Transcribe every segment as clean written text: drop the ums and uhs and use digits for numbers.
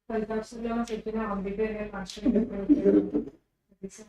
Calcapsular setting ambiguous construction. This is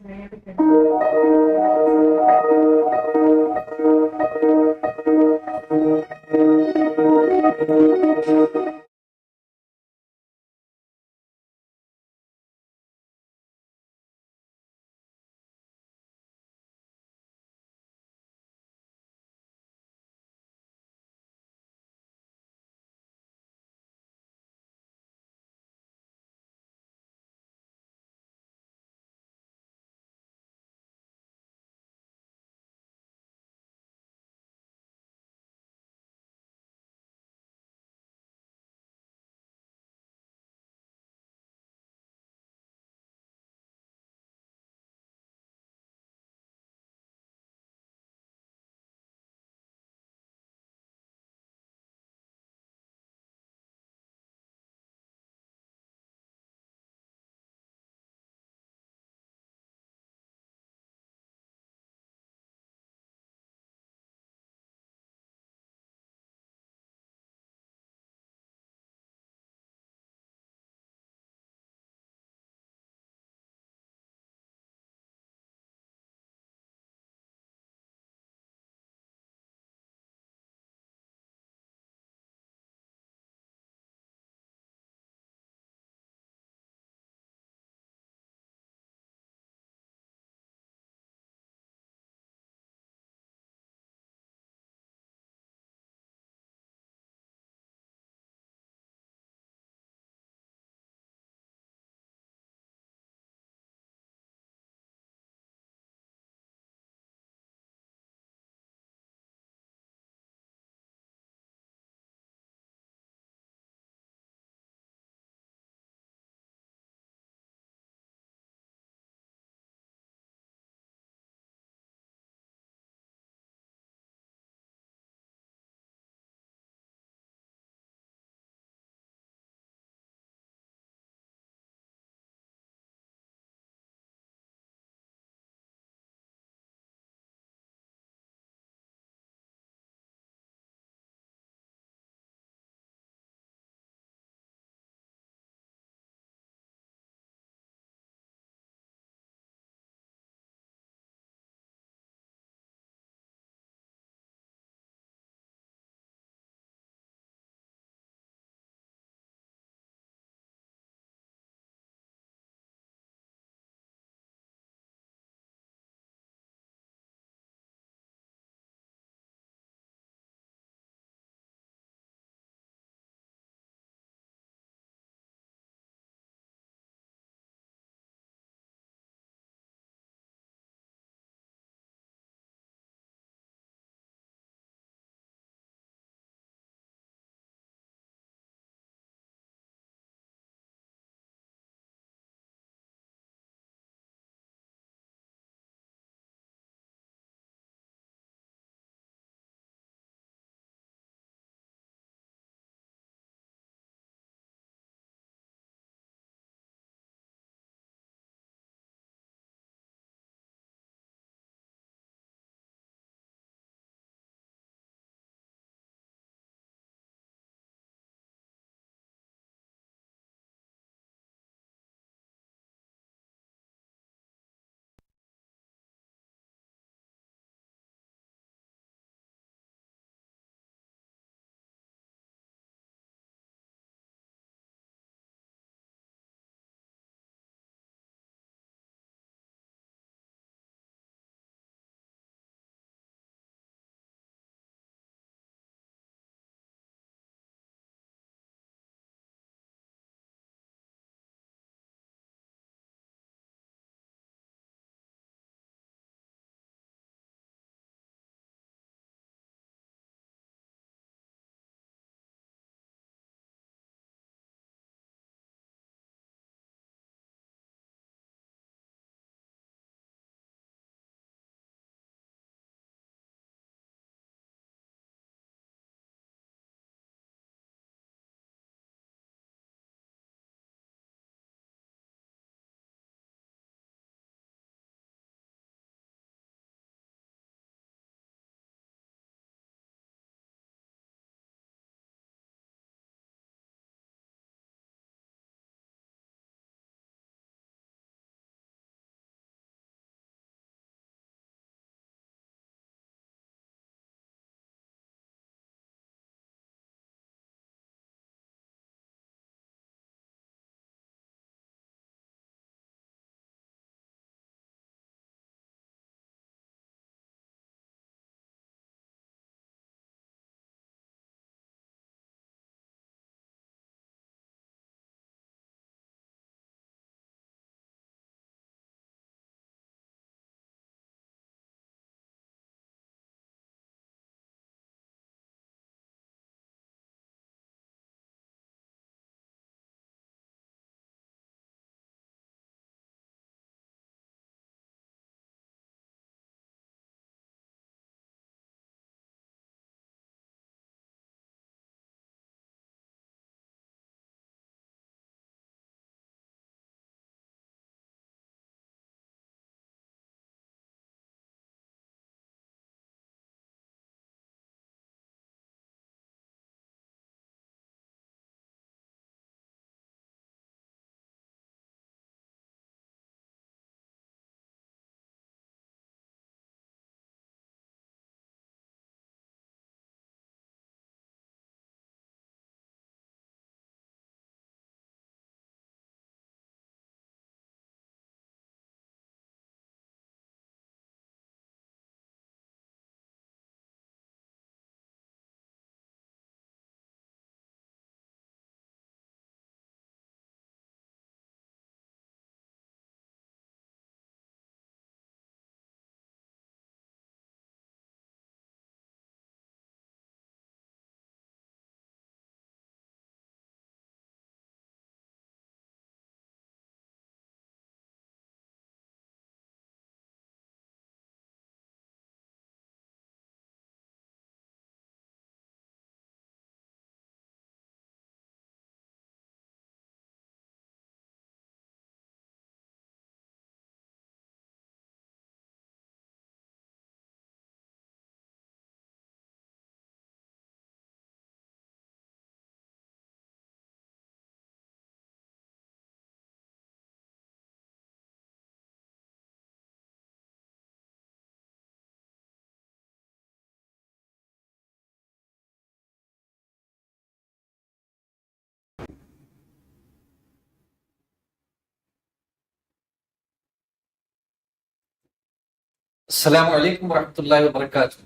Assalamu alaikum wa rahmatullahi wa barakatuh.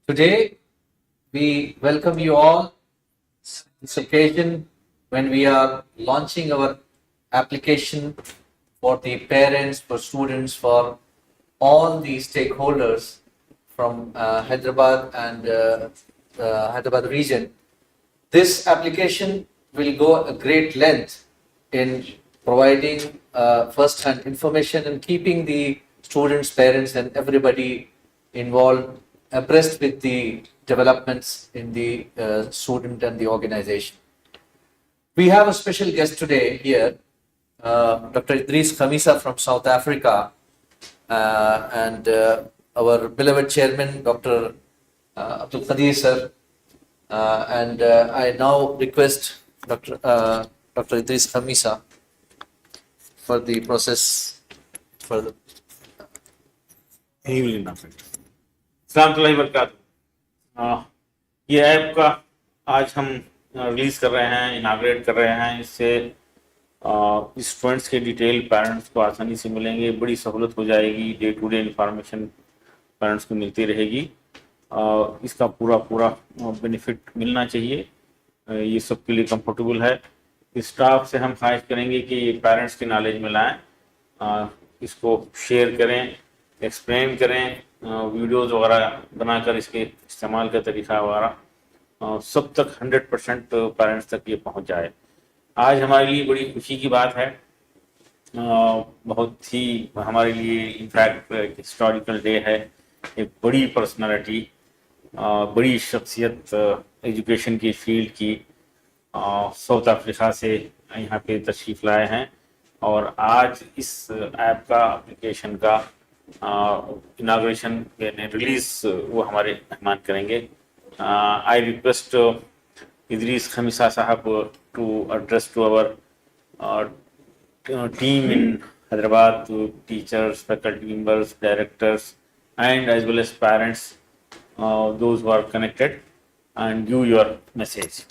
Today, we welcome you all this occasion when we are launching our application for the parents, for students, for all the stakeholders from Hyderabad and Hyderabad region. This application will go a great length in providing first-hand information and keeping the students, parents, and everybody involved abreast with the developments in the student and the organization. We have a special guest today here, Dr. Idris Khamisa from South Africa, and our beloved chairman, Dr. Abdul Qadir sir. And I now request Dr. Idris Khamisa for the process for the अस्सलामुअलैकुम वरहमतुल्लाहि। ये app का आज हम release कर रहे हैं, inaugurate कर रहे हैं। इससे स्टूडेंट्स के डिटेल पेरेंट्स को आसानी से मिलेंगे, बड़ी सहूलत हो जाएगी, day to day information parents को मिलती रहेगी। इसका पूरा बेनिफिट मिलना चाहिए, ये सबके लिए कंफर्टेबल है। स्टाफ से हम ख्वाहिश करेंगे कि पेरेंट्स की नॉलेज में लाएँ, इसको शेयर करें, एक्सप्लेन करें, वीडियोज़ वगैरह बनाकर इसके इस्तेमाल का तरीका वगैरह सब तक 100% पेरेंट्स तक ये पहुंच जाए। आज हमारे लिए बड़ी खुशी की बात है, बहुत ही हमारे लिए इनफैक्ट हिस्टोरिकल डे है। एक बड़ी पर्सनालिटी, बड़ी शख्सियत एजुकेशन की फील्ड की साउथ अफ्रीका से यहाँ पे तशरीफ़ लाए हैं और आज इस ऐप का एप्लीकेशन का इनाग्रेशन यानी रिलीज वो हमारे मेहमान करेंगे। आई रिक्वेस्ट इदरीस खमीसा साहब to address to our team in Hyderabad, to teachers, faculty members, directors, and as well as parents, those who are connected, and give your message.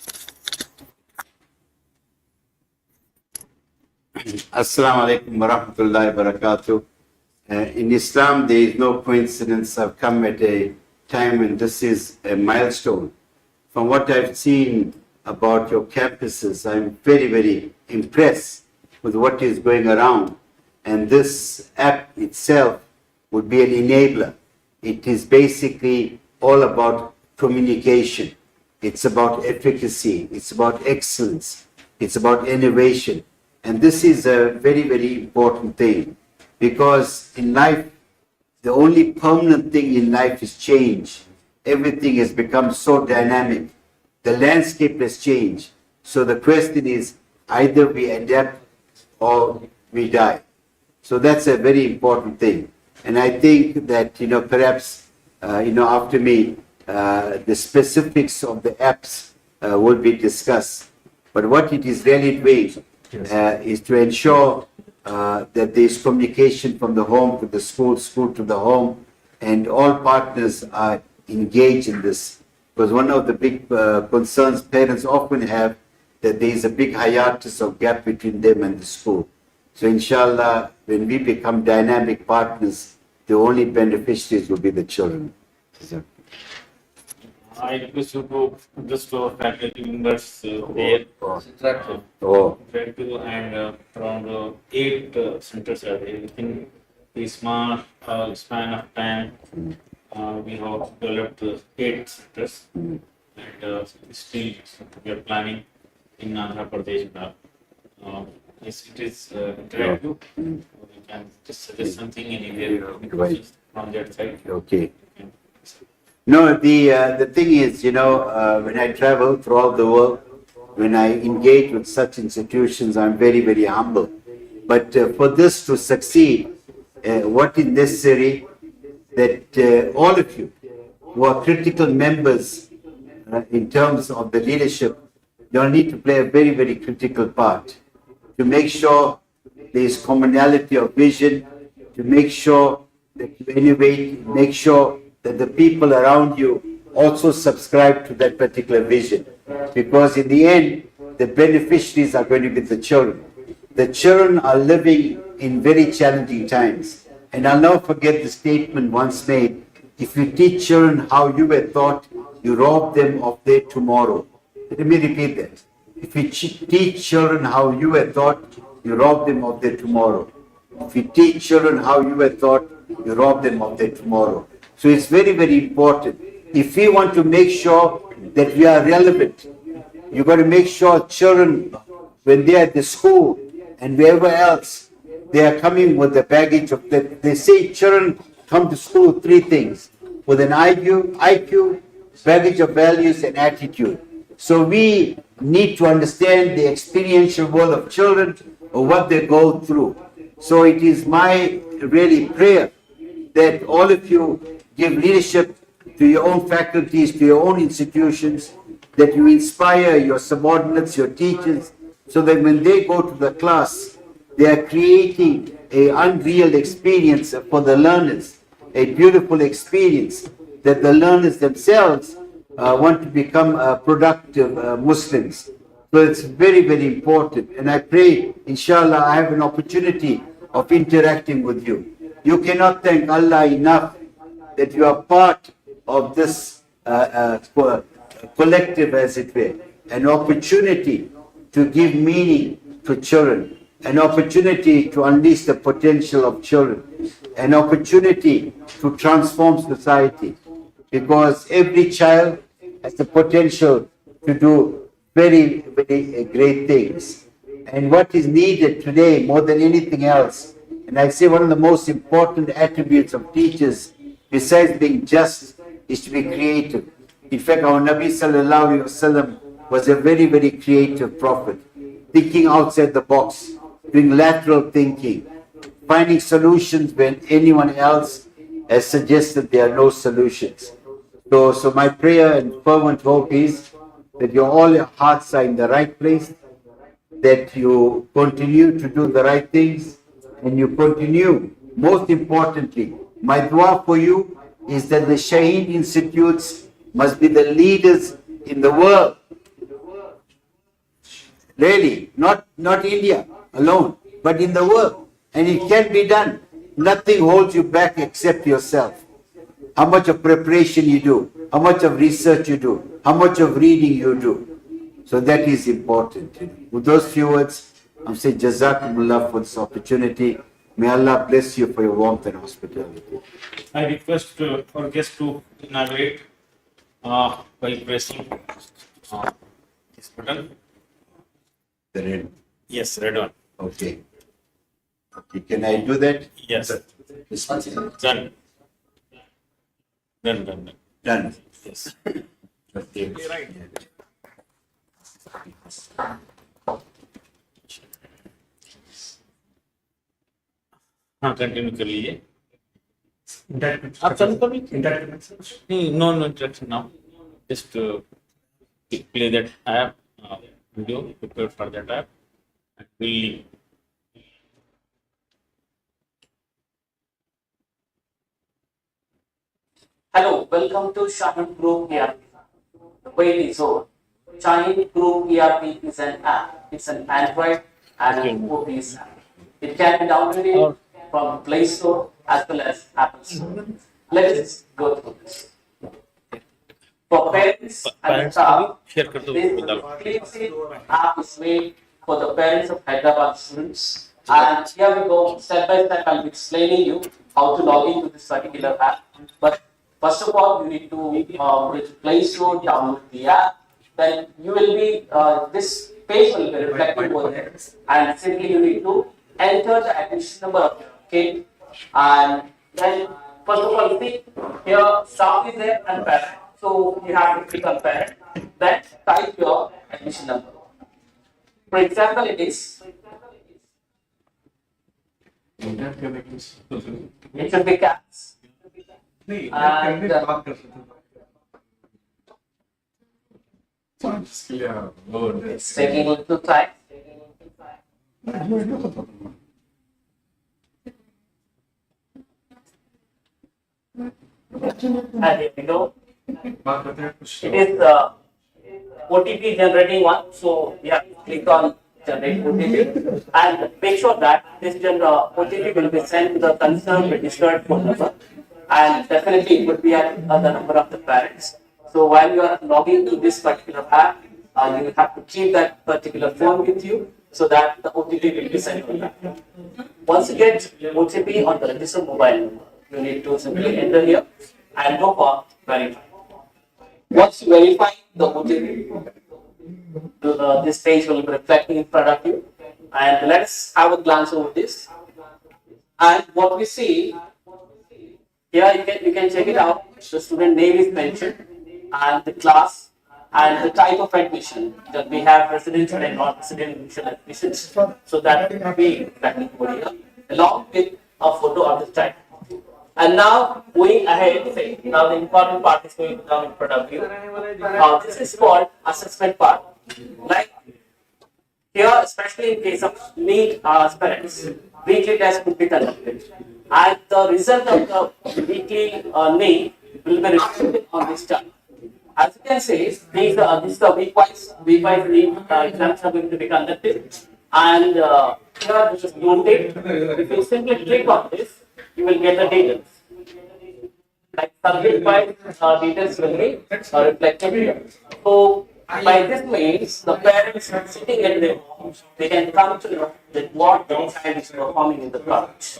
Assalamu alaikum wa rahmatullahi wa barakatuh. In Islam, there is no coincidence. I've come at a time when this is a milestone. From what I've seen about your campuses, I'm very, very impressed with what is going around. And this app itself would be an enabler. It is basically all about communication. It's about efficacy. It's about excellence. It's about innovation. And this is a very, very important thing, because in life, the only permanent thing in life is change. Everything has become so dynamic. The landscape has changed. So the question is, either we adapt or we die. So that's a very important thing. And I think that, perhaps, after me, the specifics of the apps will be discussed. But what it is really doing is to ensure that there is communication from the home to the school, school to the home, and all partners are engaged in this. Because one of the big concerns parents often have, that there is a big hiatus or gap between them and the school. So inshallah, when we become dynamic partners, the only beneficiaries will be the children. I request you to just faculty members there. Interactive and around 8 centers are there. Within a small span of time, we have developed 8 centers, and still we are planning in Andhra Pradesh. Yes, it is interactive. We can just suggest something anywhere from that side. Okay. No, the thing is, when I travel throughout the world, when I engage with such institutions, I'm very, very humble. But for this to succeed, what is necessary that all of you who are critical members in terms of the leadership, you'll need to play a very, very critical part to make sure there is commonality of vision, to make sure that you innovate, make sure that the people around you also subscribe to that particular vision. Because in the end, the beneficiaries are going to be the children. The children are living in very challenging times. And I'll never forget the statement once made, if you teach children how you were taught, you rob them of their tomorrow. Let me repeat that. If you teach children how you were taught, you rob them of their tomorrow. If you teach children how you were taught, you rob them of their tomorrow. So it's very, very important. If we want to make sure that we are relevant, you've got to make sure children, when they are at the school and wherever else, they are coming with the baggage of that. They say children come to school with three things, with an IQ, baggage of values, and attitude. So we need to understand the experiential world of children or what they go through. So it is my really prayer that all of you give leadership to your own faculties, to your own institutions, that you inspire your subordinates, your teachers, so that when they go to the class, they are creating an unreal experience for the learners, a beautiful experience that the learners themselves want to become productive Muslims. So it's very, very important. And I pray, inshallah, I have an opportunity of interacting with you. You cannot thank Allah enough that you are part of this collective, as it were, an opportunity to give meaning to children, an opportunity to unleash the potential of children, an opportunity to transform society, because every child has the potential to do very, very great things. And what is needed today more than anything else, and I say one of the most important attributes of teachers, besides being just, is to be creative. In fact, our Nabi Sallallahu Alaihi Wasallam was a very, very creative prophet, thinking outside the box, doing lateral thinking, finding solutions when anyone else has suggested there are no solutions. So my prayer and fervent hope is that all your hearts are in the right place, that you continue to do the right things, and you continue, most importantly, my dua for you is that the Shaheen Institutes must be the leaders in the world. Really, not India alone, but in the world. And it can be done. Nothing holds you back except yourself. How much of preparation you do, how much of research you do, how much of reading you do. So that is important. With those few words, I'm saying Jazakumullah for this opportunity. May Allah bless you for your warmth and hospitality. I request our guest to inaugurate by pressing this button. The red. Yes, red one. Okay. Okay, can I do that? Yes. Done. Done. Done. Yes. Okay. Right. हाँ continue कर लीजिए आप चालू कर लीजिए नहीं no interaction now just play that app video prepare for that app and will leave Hello, welcome to Shaheen Group ERP. The wait is over. Shaheen Group ERP is an app. It's an Android and an OS app. It can be downloaded from Play Store as well as Apple Store. Let's go through this. For parents and staff, share कर दो this app is made for the parents of Hyderabad students. And here we go, step by step, I'll be explaining you how to log into this particular app. But first of all, you need to with Play Store, download the app. Then you will be, this page will be reflected over there. And simply you need to enter the admission number of your kid. And then, first of all, see, here staff is there and parent. So you have to click on parent. Then type your admission number. For example, it is. It should be caps. And it's taking a little time. And here we go. It is OTP generating one, so you have to click on generate OTP and make sure that this OTP will be sent to the concerned registered phone number, and definitely it would be at the number of the parents. So while you are logging to this particular app, you will have to keep that particular phone with you so that the OTP will be sent on that. Once you get OTP on the registered mobile number, you need to simply enter here and go for verify. Once you verify the OTP, this page will be reflecting in front of you. And let's have a glance over this. And what we see here, you can check it out. The student name is mentioned, and the class, and the type of admission that we have, residential and non-residential admissions. So that will be reflecting over here, along with a photo of the child. And now going ahead, now the important part is going to come in front of you. This is called assessment part. Like here, especially in case of NEET aspirants, weekly test could be conducted, and the result of the weekly NEET will be reflected on this chart. As you can see, this is the week-wise NEET exams are going to be conducted, and here this is noted. If you simply click on this, you will get the details. Like subject-wise details will be reflected here. So by this means, the parents sitting at their home, they can come to know that what the child is performing in the college.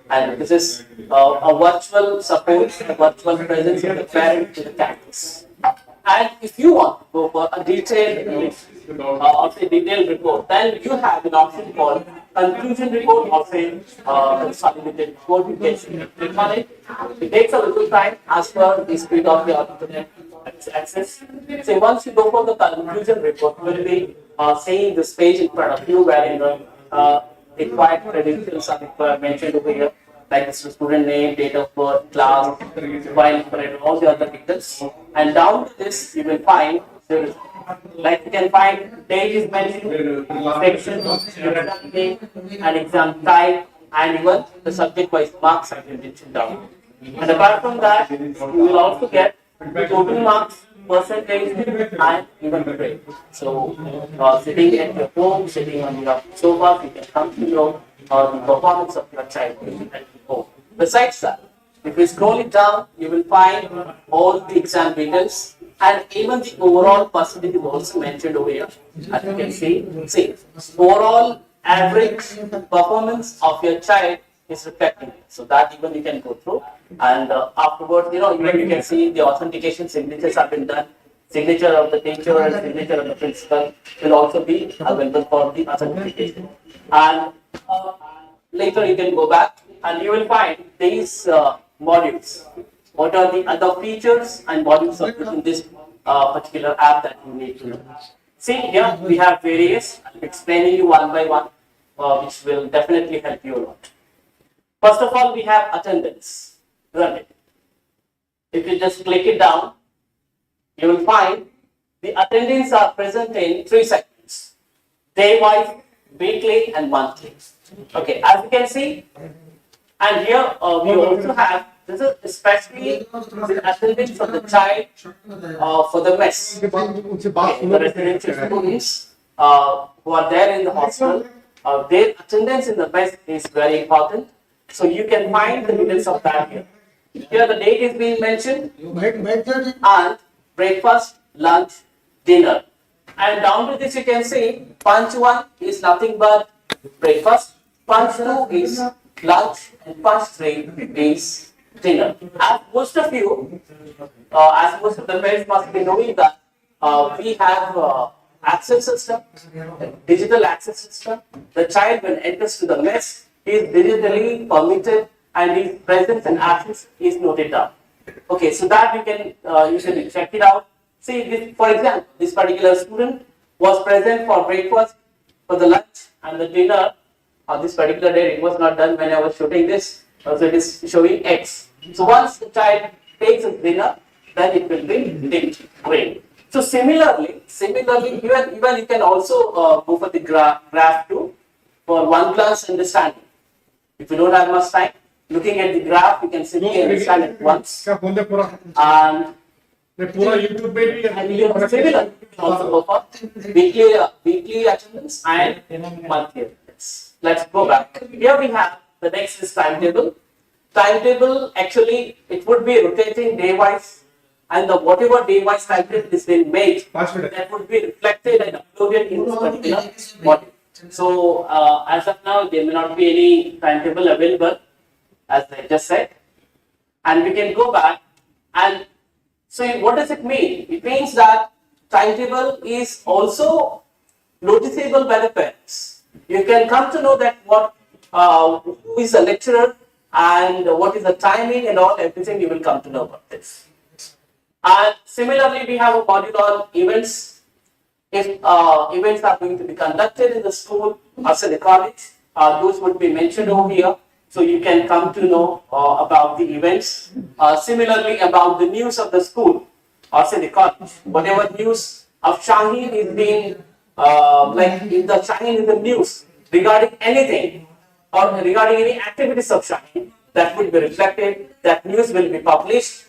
And this is a virtual support, a virtual presence of the parent to the campus. And if you want to go for a detailed detailed report, then you have an option called conclusion report or say consolidated report. You can click on it. It takes a little time as per the speed of your internet access. So once you go for the conclusion report, you will be seeing this page in front of you where the required credentials are mentioned over here, like the student name, date of birth, class, file, all the other details. And down to this, you will find, like you can find date is mentioned, section, student name, and exam type, and even the subject-wise marks have been mentioned down. And apart from that, you will also get total marks, percentage, and even grade. So, sitting at your home, sitting on your sofa, you can come to know the performance of your child at home. Besides that, if you scroll it down, you will find all the exam details, and even the overall percentage is also mentioned over here. As you can see, overall average performance of your child is reflecting. So that even you can go through, and afterwards, even you can see the authentication signatures have been done. Signature of the teacher and signature of the principal will also be available for the authentication. And later you can go back and you will find these modules. What are the other features and modules in this particular app that you need to know? See, here we have various. I'm explaining you one by one, which will definitely help you a lot. First of all, we have attendance. Isn't it? If you just click it down, you will find the attendance are present in 3 segments: day-wise, weekly, and monthly. Okay, as you can see, and here we also have, this is especially the attendance of the child for the mess. Okay, the residential students who are there in the hostel, their attendance in the mess is very important. So you can find the details of that here. Here the date is being mentioned, and breakfast, lunch, dinner. And down to this you can see punch 1 is nothing but breakfast, punch 2 is lunch, and punch 3 is dinner. As most of you, as most of the parents must be knowing that we have access system, digital access system. The child when enters to the mess is digitally permitted and his presence and absence is noted down. Okay, so that you can usually check it out. See, this, for example, this particular student was present for breakfast, for the lunch, and the dinner. On this particular day, it was not done when I was shooting this, so it is showing X. So once the child takes his dinner, then it will be ticked green. So similarly, even you can also go for the graph too, for one glance understanding. If you don't have much time, looking at the graph, you can simply understand it once. And पूरा YouTube पे भी And you have similar also for weekly attendance and monthly attendance. Let's go back. Here we have the next is timetable. Timetable actually it would be rotating day wise, and the whatever day wise timetable is being made, that would be reflected and uploaded in this particular module. So as of now, there may not be any timetable available, as I just said, and we can go back and so what does it mean? It means that timetable is also noticeable by the parents. You can come to know that who is the lecturer and what is the timing and all everything you will come to know about this. And similarly, we have a module on events. If events are going to be conducted in the school or say the college, those would be mentioned over here. So you can come to know about the events. Similarly, about the news of the school or say the college. Whatever news of Shaheen is being, like if the Shaheen is the news regarding anything or regarding any activities of Shaheen, that would be reflected. That news will be published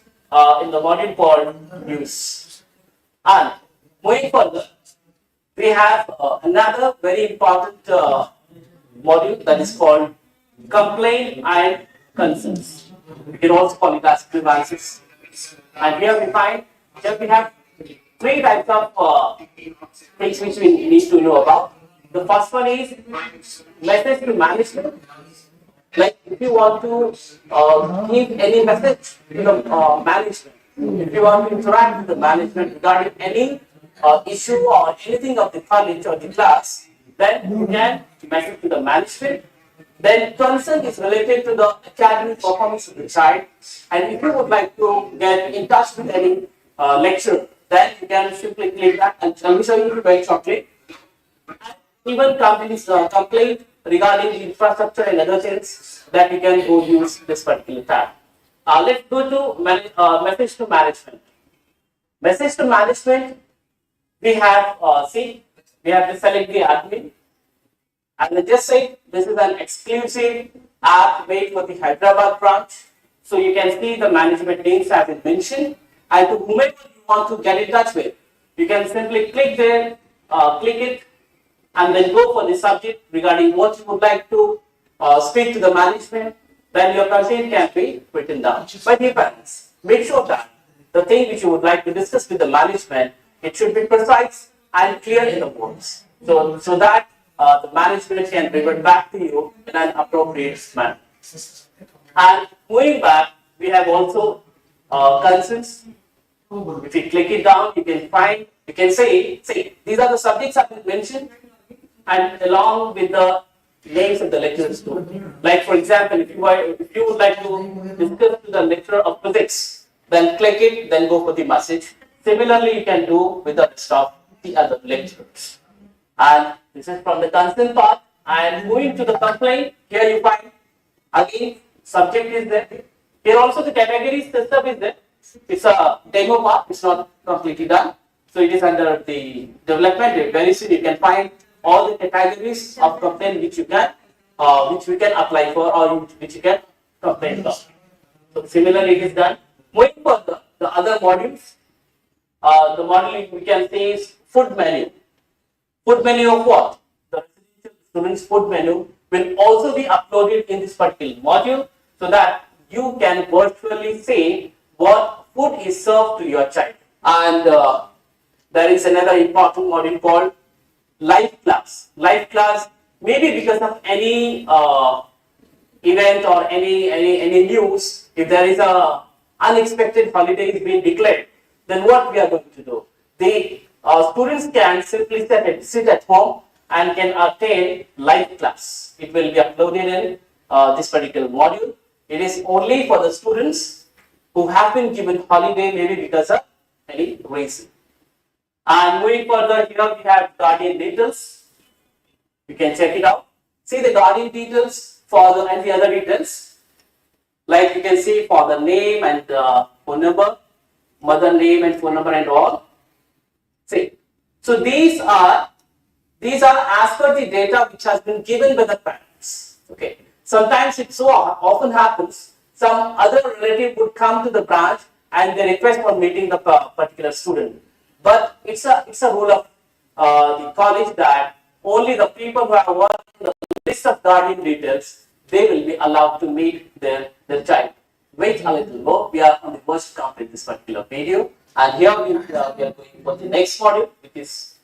in the module called news. And moving further, we have another very important module that is called complaint and concerns. We can also call it as grievances. And here we have three types of things which we need to know about. The first one is message to management. Like if you want to give any message to the management, if you want to interact with the management regarding any issue or anything of the college or the class, then you can message to the management. Then concern is related to the academic performance of the child. And if you would like to get in touch with any lecturer, then you can simply click that and I'll be showing you very shortly. And even companies complaint regarding the infrastructure and other things that you can go use this particular tab. Let's go to message to management. Message to management, we have we have to select the admin. And I just said this is an exclusive app made for the Hyderabad branch. So you can see the management names have been mentioned. And to whomever you want to get in touch with, you can simply click there, click it, and then go for the subject regarding what you would like to speak to the management. Then your content can be written down. But dear parents, make sure that the thing which you would like to discuss with the management, it should be precise and clear in the words. So that the management can revert back to you in an appropriate manner. And moving back, we have also concerns. If you click it down, you can find, you can say, these are the subjects I've been mentioned, and along with the names of the lecturers too. Like for example, if you would like to discuss to the lecturer of physics, then click it, then go for the message. Similarly, you can do with the rest of the other lecturers. And this is from the concern part. And moving to the complaint, here you find again subject is there. Here also the category system is there. It's a demo part, it's not completely done. So it is under the development. Very soon you can find all the categories of complaint which we can apply for or which you can complain about. So similarly it is done. Moving further, the other modules, the module we can say is food menu. Food menu of what? The residential students' food menu will also be uploaded in this particular module so that you can virtually say what food is served to your child. And there is another important module called live class. Live class, maybe because of any event or any news, if there is a unexpected holiday is being declared, then what we are going to do? The students can simply sit at home and can attend live class. It will be uploaded in this particular module. It is only for the students who have been given holiday maybe because of any reason. And moving further, here we have guardian details. You can check it out. See the guardian details and the other details. Like you can see for the name and phone number, mother name and phone number and all. See, so these are as per the data which has been given by the parents. Okay. Sometimes it so often happens, some other relative would come to the branch and they request for meeting the particular student. But it's a rule of the college that only the people who have worked in the list of guardian details, they will be allowed to meet their child. Wait a little more. We are on the verge to complete this particular video, and here we are going for the next module, which is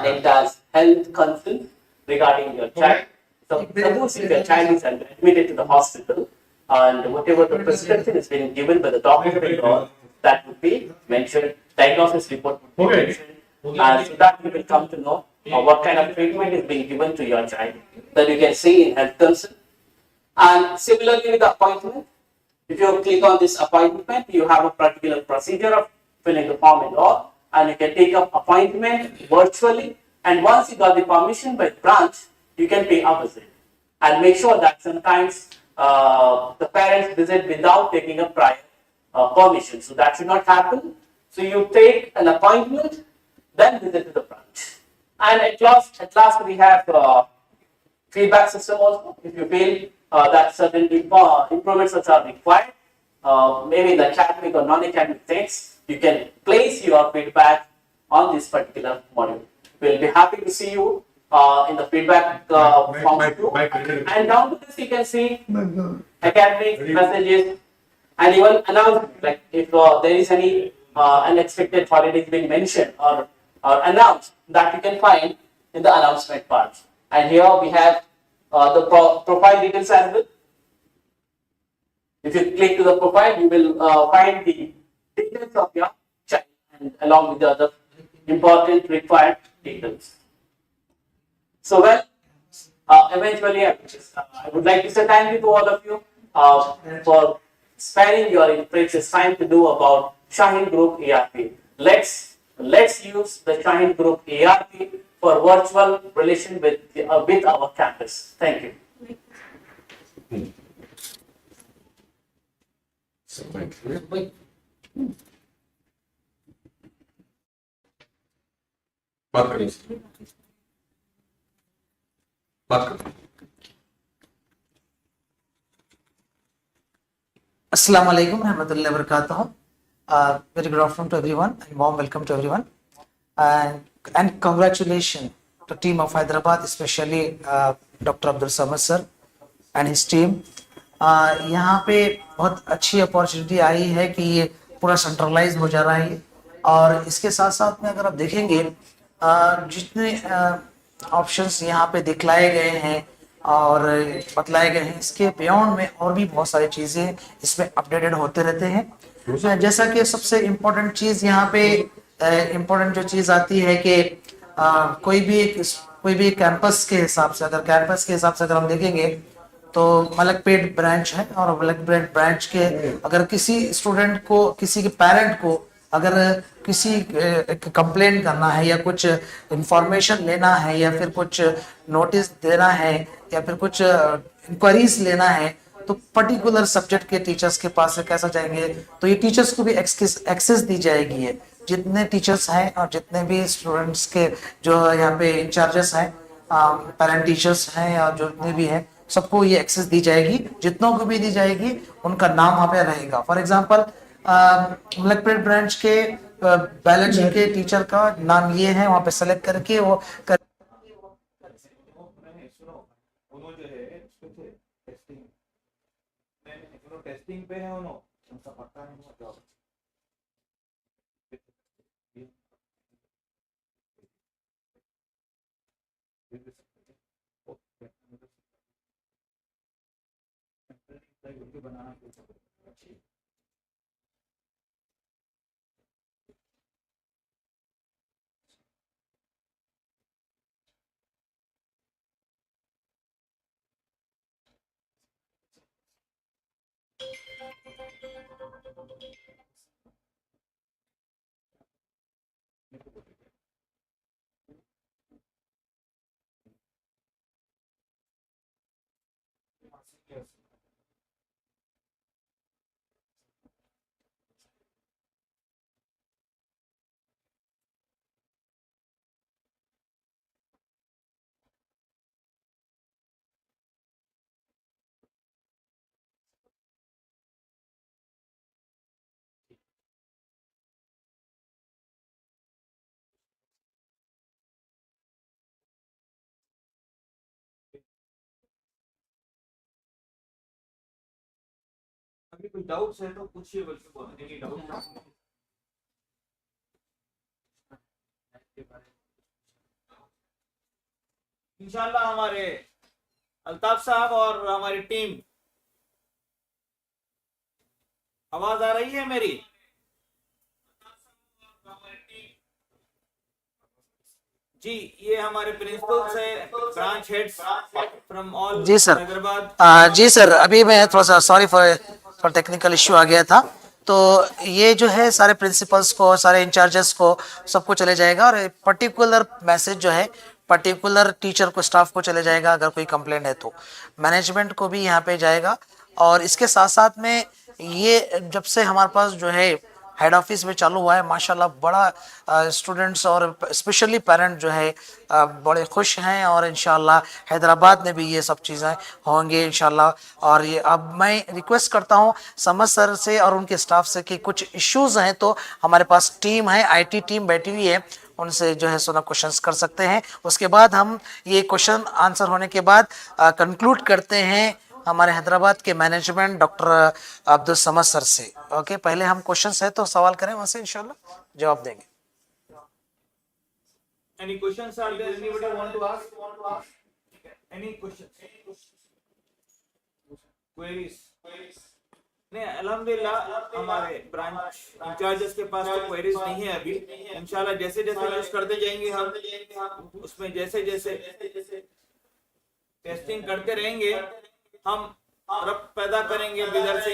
named as health consult regarding your child. So suppose if your child is admitted to the hospital, and whatever the prescription is being given by the doctor and all, that would be mentioned. Diagnosis report would be mentioned, and so that you will come to know what kind of treatment is being given to your child. That you can see in health consult. And similarly with the appointment, if you click on this appointment, you have a particular procedure of filling the form and all, and you can take up appointment virtually. And once you got the permission by the branch, you can pay a visit. And make sure that sometimes the parents visit without taking a prior permission. So that should not happen. So you take an appointment, then visit to the branch. And at last we have feedback system also. If you feel that certain improvements are required, maybe the academic or non-academic things, you can place your feedback on this particular module. We'll be happy to see you in the feedback form too. And down to this, you can see academic messages and even announcement. Like if there is any unexpected holidays being mentioned or announced, that you can find in the announcement part. And here we have the profile details as well. If you click to the profile, you will find the details of your child and along with the other important required details. So well, eventually I would like to say thank you to all of you for sparing your precious time to do about Shaheen Group ERP. Let's use the Shaheen Group ERP for virtual relation with our campus. Thank you. बात करिए बात करिए Assalamu alaikum warahmatullahi wabarakatuh. Very good afternoon to everyone and warm welcome to everyone. And congratulations to team of Hyderabad, especially Dr. Abdul Samad sir and his team. यहाँ पे बहुत अच्छी opportunity आई है कि ये पूरा सेंट्रलाइज हो जा रहा है और इसके साथ साथ में अगर आप देखेंगे जितने ऑप्शंस यहाँ पे दिखलाए गए हैं और बतलाए गए हैं, इसके बियॉन्ड में और भी बहुत सारी चीज़ें इसमें अपडेटेड होते रहते हैं। जैसा कि सबसे इम्पोर्टेंट चीज़ यहाँ पे इम्पोर्टेंट जो चीज़ आती है कि कोई भी कैंपस के हिसाब से अगर हम देखेंगे तो मलकपेट ब्रांच है और मलकपेट ब्रांच के अगर किसी स्टूडेंट को, किसी के पेरेंट को अगर किसी कंप्लेंट करना है या कुछ इंफॉर्मेशन लेना है या फिर कुछ नोटिस देना है या फिर कुछ इंक्वायरीज लेना है तो पर्टिकुलर सब्जेक्ट के टीचर्स के पास से कैसा जाएंगे, तो ये टीचर्स को भी एक्सेस दी जाएगी है। जितने टीचर्स हैं और जितने भी स्टूडेंट्स के जो यहाँ पे इंचार्जेस हैं, पेरेंट टीचर्स हैं और जो जितने भी हैं, सबको ये एक्सेस दी जाएगी। जितनों को भी दी जाएगी उनका नाम वहाँ पे रहेगा। फॉर एग्जांपल मलकपेट ब्रांच के बायोलॉजी के टीचर का नाम ये है, वहाँ पे सेलेक्ट करके वो टेस्टिंग पे है उनका पता नहीं जॉब बनाना अभी कोई डाउट्स है तो पूछिए, बल्कि बोलने की डाउट इंशाल्लाह हमारे अल्ताफ साहब और हमारी टीम, आवाज आ रही है मेरी? जी, ये हमारे प्रिंसिपल्स है, ब्रांच हेड्स फ्रॉम ऑल जी सर। हैदराबाद। जी सर, अभी मैं थोड़ा सा सॉरी फॉर टेक्निकल इश्यू आ गया था। तो ये जो है सारे प्रिंसिपल्स को, सारे इंचार्जेस को, सबको चले जाएगा, और पर्टिकुलर मैसेज जो है पर्टिकुलर टीचर को, स्टाफ को चले जाएगा। अगर कोई कंप्लेंट है तो मैनेजमेंट को भी यहाँ पे जाएगा। और इसके साथ साथ में ये जब से हमारे पास जो है हेड ऑफिस में चालू हुआ है, माशाल्लाह बड़ा स्टूडेंट्स और स्पेशली पेरेंट जो है बड़े खुश हैं। और इंशाल्लाह हैदराबाद में भी ये सब चीज़ें होंगे इंशाल्लाह। और ये अब मैं रिक्वेस्ट करता हूँ समझ सर से और उनके स्टाफ से कि कुछ इश्यूज हैं तो हमारे पास टीम है, आईटी टीम बैठी हुई है, उनसे जो है सोना क्वेश्चंस कर सकते हैं। उसके बाद हम ये क्वेश्चन आंसर होने के बाद कंक्लूड करते हैं हमारे हैदराबाद के management doctor Abdul Samad sir से। ओके, पहले हम क्वेश्चंस है तो सवाल करें, वहां से इंशाल्लाह जवाब देंगे। Any questions are there? Anybody want to ask? Any questions? Queries? नहीं, अल्हम्दुलिल्लाह हमारे ब्रांच इंचार्जेस के पास तो क्वेरीज नहीं है अभी। इंशाल्लाह जैसे जैसे यूज करते जाएंगे हम, उसमें जैसे जैसे टेस्टिंग करते रहेंगे, हम रब पैदा करेंगे बिदर से।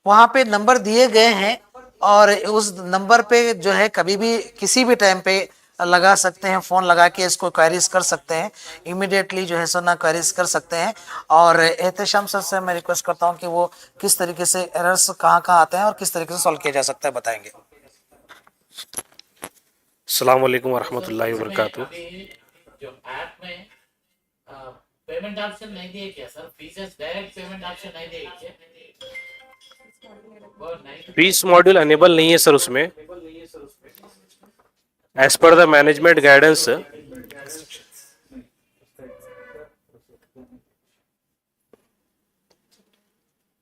वहाँ पे नंबर दिए गए हैं, और उस नंबर पे जो है कभी भी किसी भी टाइम पे लगा सकते हैं, फ़ोन लगा के इसको क्वेरीज कर सकते हैं, इमीडिएटली जो है सो ना क्वेरीज कर सकते हैं। और एहतशाम सर से मैं रिक्वेस्ट करता हूँ कि वो किस तरीके से एरर्स कहाँ कहाँ आते हैं और किस तरीके से सॉल्व किया जा सकता है, बताएंगे। अस्सलाम वालेकुम वरहमतुल्लाहि वबरकातुहू। जो ऐप में पेमेंट ऑप्शन नहीं दिए क्या sir? Faeces direct payment option नहीं दिए क्या? फीस मॉड्यूल अनेबल नहीं है सर उसमें, as per the management guidance.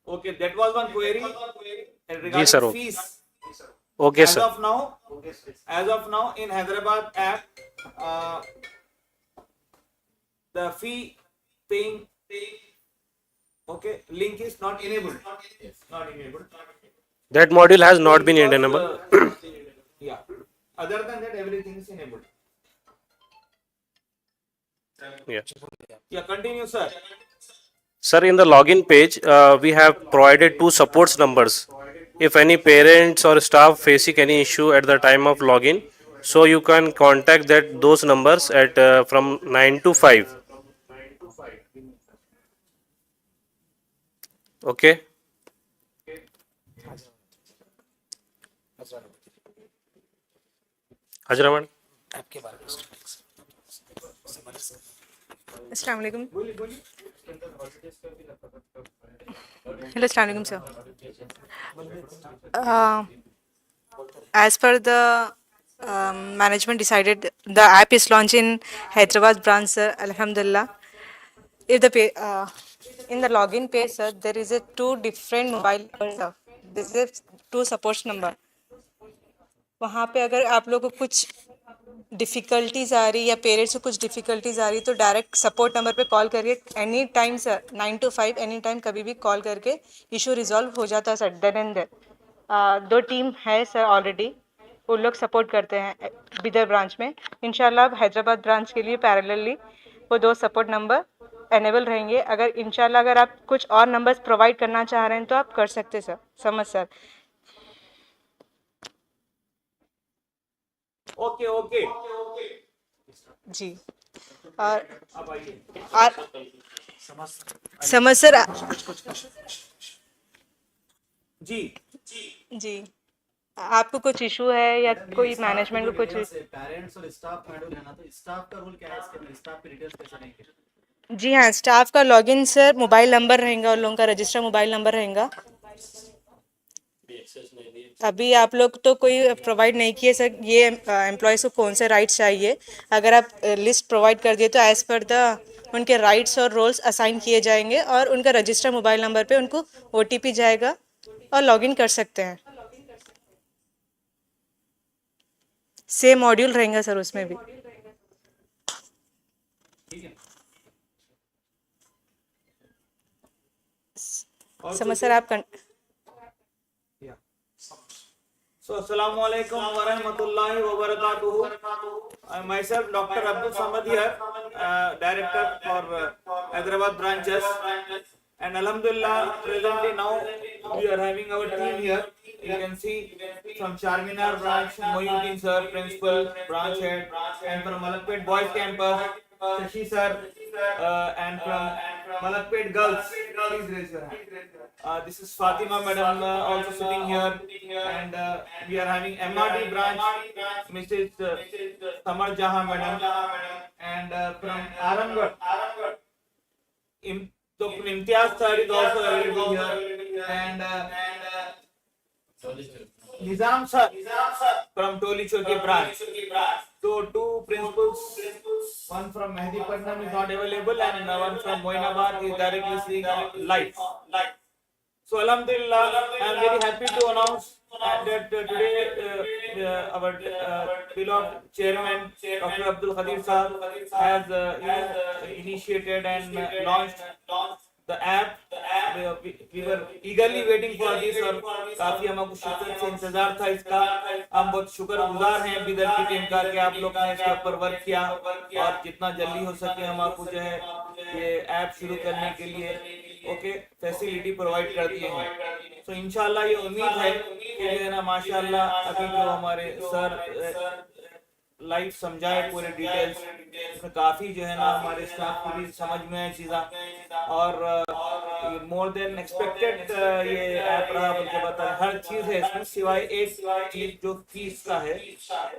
Okay, that was one query regarding sir, okay. fees. Okay As sir. of now in Hyderabad app, the fee paying, okay, link is not enabled. Not enabled. That module has not been enabled. Yeah. Other than that, everything is enabled. Yeah. Yeah, continue, sir. Sir, in the login page, we have provided two supports numbers. If any parents or staff facing any issue at the time of login, so you can contact those numbers at from 9 to 5. Okay. Hyderabad. आपके बारे में अस्सलाम वालेकुम। Hello, अस्सलाम वालेकुम sir. As per the management decided, the app is launched in Hyderabad branch, sir. Alhamdulillah. If in the login page, sir, there is a two different mobile numbers, sir. This is two support number. वहाँ पे अगर आप लोगों को कुछ difficulties आ रही या parents को कुछ डिफ़िकल्टीज आ रही तो डायरेक्ट सपोर्ट नंबर पे कॉल करिए any time sir, 9 to 5 any time कभी भी कॉल करके इशू रिजॉल्व हो जाता है सर। देन एंड देन दो टीम है सर ऑलरेडी, वो लोग सपोर्ट करते हैं बिदर ब्रांच में। इंशाल्लाह हैदराबाद ब्रांच के लिए पैरेलली वो दो सपोर्ट नंबर एनेबल रहेंगे। अगर इंशाल्लाह अगर आप कुछ और नंबर्स प्रोवाइड करना चाह रहे हैं तो आप कर सकते सर। समझ सर। ओके जी। और समझ सर। जी आपको कुछ इशू है या कोई मैनेजमेंट को कुछ पेरेंट्स और स्टाफ मॉड्यूल है ना, तो स्टाफ का रोल क्या है इसके में? स्टाफ की डिटेल्स कैसे लेंगे? जी हाँ, स्टाफ का लॉगिन सर मोबाइल नंबर रहेगा, उन लोगों का रजिस्टर मोबाइल नंबर रहेगा। अभी आप लोग तो कोई प्रोवाइड नहीं किए सर, ये एम्प्लॉयज़ को कौन से राइट्स चाहिए। अगर आप लिस्ट प्रोवाइड कर दिए तो एज़ पर द उनके राइट्स और रोल्स असाइन किए जाएंगे और उनका रजिस्टर मोबाइल नंबर पे उनको OTP जाएगा और लॉगिन कर सकते हैं। सेम मॉड्यूल रहेगा सर उसमें भी। समझ सर आप So, Assalamu alaikum wa rahmatullahi wa barakatuhu. I myself, Dr. Abdul Samad here, Director for Hyderabad branches. And Alhamdulillah, presently now we are having our team here. You can see from Charminar branch, Mohyuddin sir, principal, branch head, and from Malakpet boys campus, Shashi sir, and from Malakpet girls, please raise your hand. This is Fatima madam also sitting here, and we are having MRD branch, Mrs. Samar Jahan madam, and from Aramgarh, Dr. Imtiaz sir is also available here, and Nizam sir from Toli Choki branch. So two principals, one from Mehdipatnam is not available, and one from Moinabad is directly seeing live. So Alhamdulillah, I am very happy to announce that today our beloved chairman Dr. Abdul Khadir Sahab has initiated and launched the app. We were eagerly waiting for this और काफी हमको शिद्दत से इंतजार था इसका। हम बहुत शुक्रगुजार हैं बिदर की टीम का कि आप लोग ने इसके ऊपर वर्क किया और जितना जल्दी हो सके हम आपको जो है ये ऐप शुरू करने के लिए फैसिलिटी प्रोवाइड कर दिए हैं। तो इंशाल्लाह ये उम्मीद है कि जो है ना माशाल्लाह अभी जो हमारे सर लाइव समझाए पूरे डिटेल्स, इसमें काफ़ी जो है ना हमारे स्टाफ को भी समझ में आए चीज़ा और मोर देन एक्सपेक्टेड ये ऐप रहा बल्कि बताए हर चीज़ है इसमें, सिवाय एक चीज़ जो फीस का है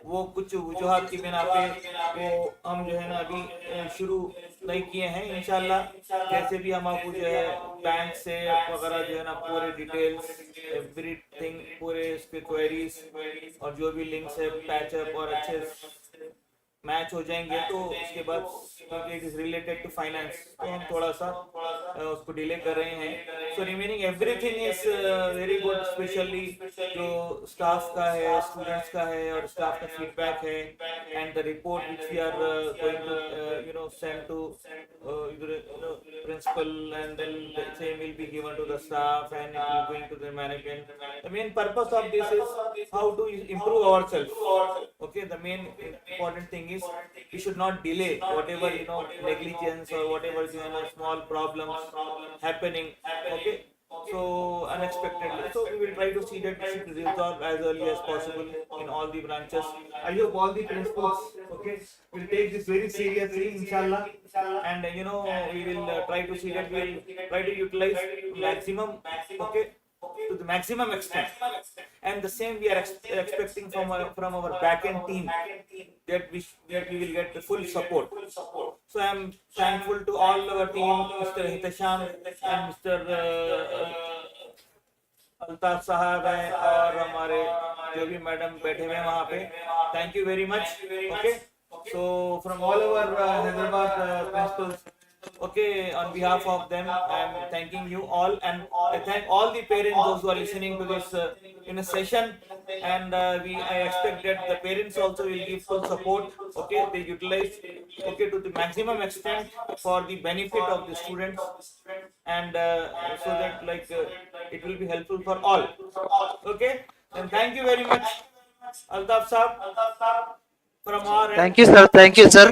वो कुछ वजूहात की बिना पे वो हम जो है ना अभी शुरू नहीं किए हैं। इंशाल्लाह जैसे भी हम आपको जो है बैंक से वगैरह जो है ना पूरे डिटेल्स एवरीथिंग पूरे इसके क्वेरीज और जो भी लिंक्स है पैचअप और अच्छे मैच हो जाएंगे तो उसके बाद क्योंकि it is related to finance तो हम थोड़ा सा उसको डिले कर रहे हैं। So remaining everything is very good, specially जो स्टाफ का है, स्टूडेंट्स का है और स्टाफ का फीडबैक है and the report which we are going to send to principal and then the same will be given to the staff and it will going to the management. The main purpose of this is how to improve ourselves. Okay, the main important thing is we should not delay whatever negligence or whatever small problems happening. Okay, so unexpectedly, so we will try to see that it should resolve as early as possible in all the branches. I hope all the principals will take this very seriously inshallah, and we will try to see that we will try to utilize maximum to the maximum extent, and the same we are expecting from our back-end team that we will get the full support. So I am thankful to all our team, Mr. Hitasham and Mr. Altaf साहब हैं और हमारे जो भी madam बैठे हुए हैं वहाँ पे, thank you very much. Okay, so from all over Hyderabad principles, okay, on behalf of them I am thanking you all, and I thank all the parents those who are listening to this in a session, and I expect that the parents also will give full support. Okay, they utilize to the maximum extent for the benefit of the students, and so that it will be helpful for all. Okay, and thank you very much Altaf Saab. Thank you sir, thank you sir.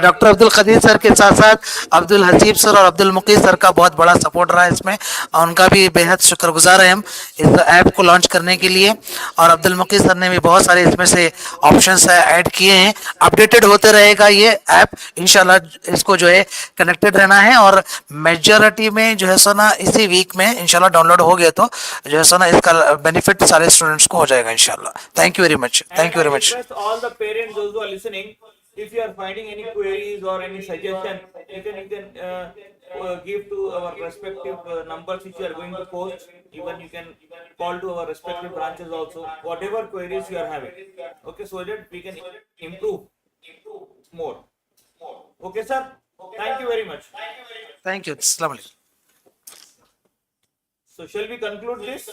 Doctor Abdul Qadir sir के साथ साथ Abdul Haseeb sir और Abdul Muqeed sir का बहुत बड़ा support रहा है इसमें, और उनका भी बेहद शुक्रगुजार हैं हम इस ऐप को लॉन्च करने के लिए. और अब्दुल मुकीद सर ने भी बहुत सारे इसमें से ऑप्शंस ऐड किए हैं. अपडेटेड होते रहेगा ये ऐप इंशाल्लाह, इसको जो है कनेक्टेड रहना है, और मेजॉरिटी में जो है सो ना इसी वीक में इंशाल्लाह डाउनलोड हो गया तो जो है सो ना इसका बेनिफिट सारे स्टूडेंट्स को हो जाएगा इंशाल्लाह. Thank you very much, thank you very much. All the parents, those who are listening, if you are finding any queries or any suggestion, you can give to our respective numbers which you are going to post. Even you can call to our respective branches also, whatever queries you are having. Okay, so that we can improve more. Okay, sir. Thank you very much. Thank you. Assalamu alaikum. So shall we conclude this?